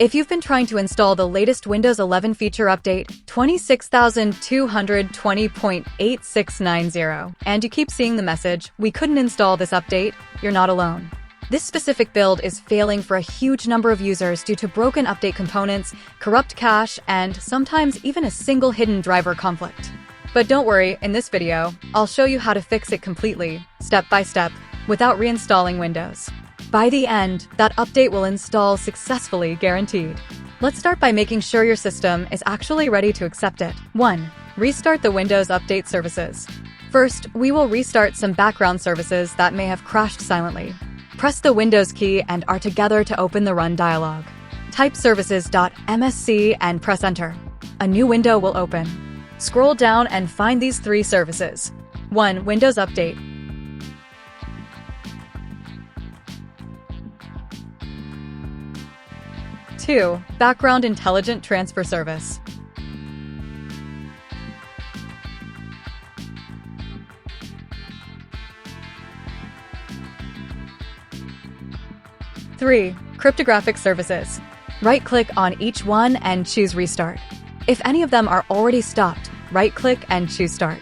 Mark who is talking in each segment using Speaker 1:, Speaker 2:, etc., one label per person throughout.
Speaker 1: If you've been trying to install the latest Windows 11 feature update 26220.8690 and you keep seeing the message, "We couldn't install this update," you're not alone. This specific build is failing for a huge number of users due to broken update components, corrupt cache, and sometimes even a single hidden driver conflict. But don't worry, in this video, I'll show you how to fix it completely, step by step, without reinstalling Windows. By the end, that update will install successfully, guaranteed. Let's start by making sure your system is actually ready to accept it. 1. Restart the Windows Update services. First, we will restart some background services that may have crashed silently. Press the Windows key and R together to open the Run dialog. Type services.msc and press Enter. A new window will open. Scroll down and find these three services. 1. Windows Update. 2. Background Intelligent Transfer Service. 3. Cryptographic Services. Right-click on each one and choose Restart. If any of them are already stopped, right-click and choose Start.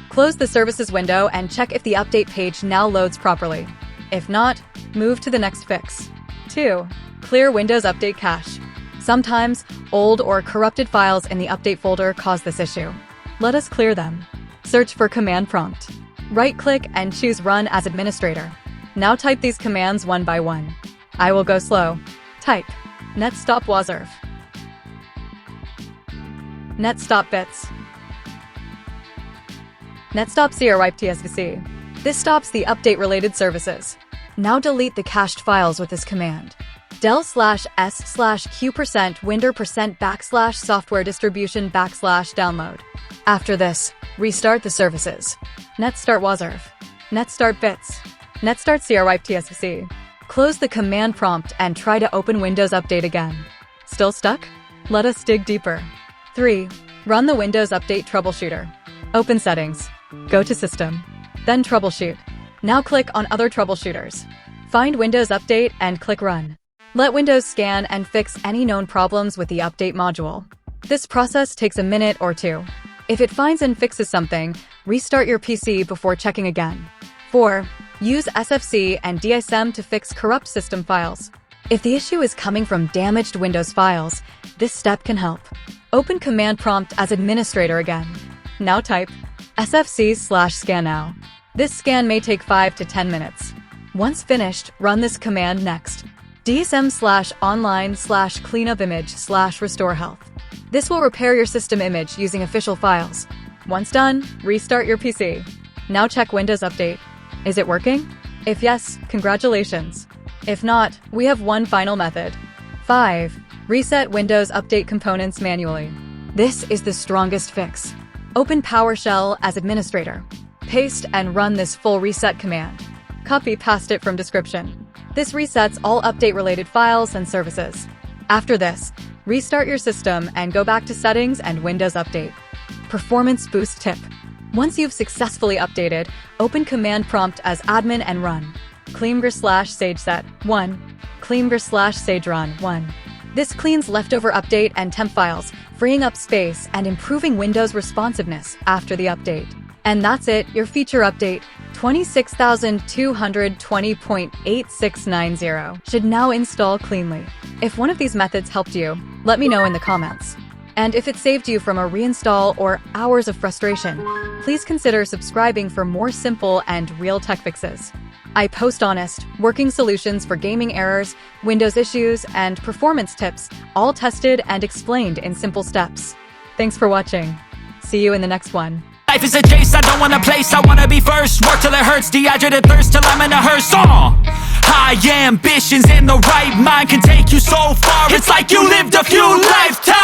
Speaker 1: Close the Services window and check if the update page now loads properly. If not, move to the next fix. 2. Clear Windows Update cache. Sometimes, old or corrupted files in the Update folder cause this issue. Let us clear them. Search for Command Prompt. Right-click and choose Run as Administrator. Now type these commands one by one. I will go slow. Type netstop wazirf, netstop bits, netstop crwipe tsvc. This stops the update-related services. Now delete the cached files with this command. del/s/q%winder%\softwaredistribution\download. After this, restart the services. netstart wazirf, netstart bits, netstart crwipe tsvc. Close the command prompt and try to open Windows Update again. Still stuck? Let us dig deeper. 3. Run the Windows Update Troubleshooter. Open Settings. Go to System. Then Troubleshoot. Now click on Other Troubleshooters. Find Windows Update and click Run. Let Windows scan and fix any known problems with the Update module. This process takes a minute or two. If it finds and fixes something, restart your PC before checking again. 4. Use SFC and DISM to fix corrupt system files. If the issue is coming from damaged Windows files, this step can help. Open Command Prompt as Administrator again. Now type SFC/scan now. This scan may take 5 to 10 minutes. Once finished, run this command next. DSM/online/cleanupimage/restore health. This will repair your system image using official files. Once done, restart your PC. Now check Windows Update. Is it working? If yes, congratulations. If not, we have one final method. 5. Reset Windows Update components manually. This is the strongest fix. Open PowerShell as Administrator. Paste and run this full reset command. Copy-paste it from description. This resets all update-related files and services. After this, restart your system and go back to Settings and Windows Update. Performance Boost Tip. Once you've successfully updated, open Command Prompt as Admin and run. cleangr/sageset 1. cleangr/sagerun 1. This cleans leftover update and temp files, freeing up space and improving Windows responsiveness after the update. And that's it, your feature update 26220.8690 should now install cleanly. If one of these methods helped you, let me know in the comments. And if it saved you from a reinstall or hours of frustration, please consider subscribing for more simple and real tech fixes. I post honest, working solutions for gaming errors, Windows issues, and performance tips, all tested and explained in simple steps. Thanks for watching. See you in the next one.
Speaker 2: Life is a chase, I don't want a place, I wanna be first. Work till it hurts, dehydrated thirst till I'm in a hearse. High ambitions in the right mind can take you so far. It's like you lived a few lifetimes.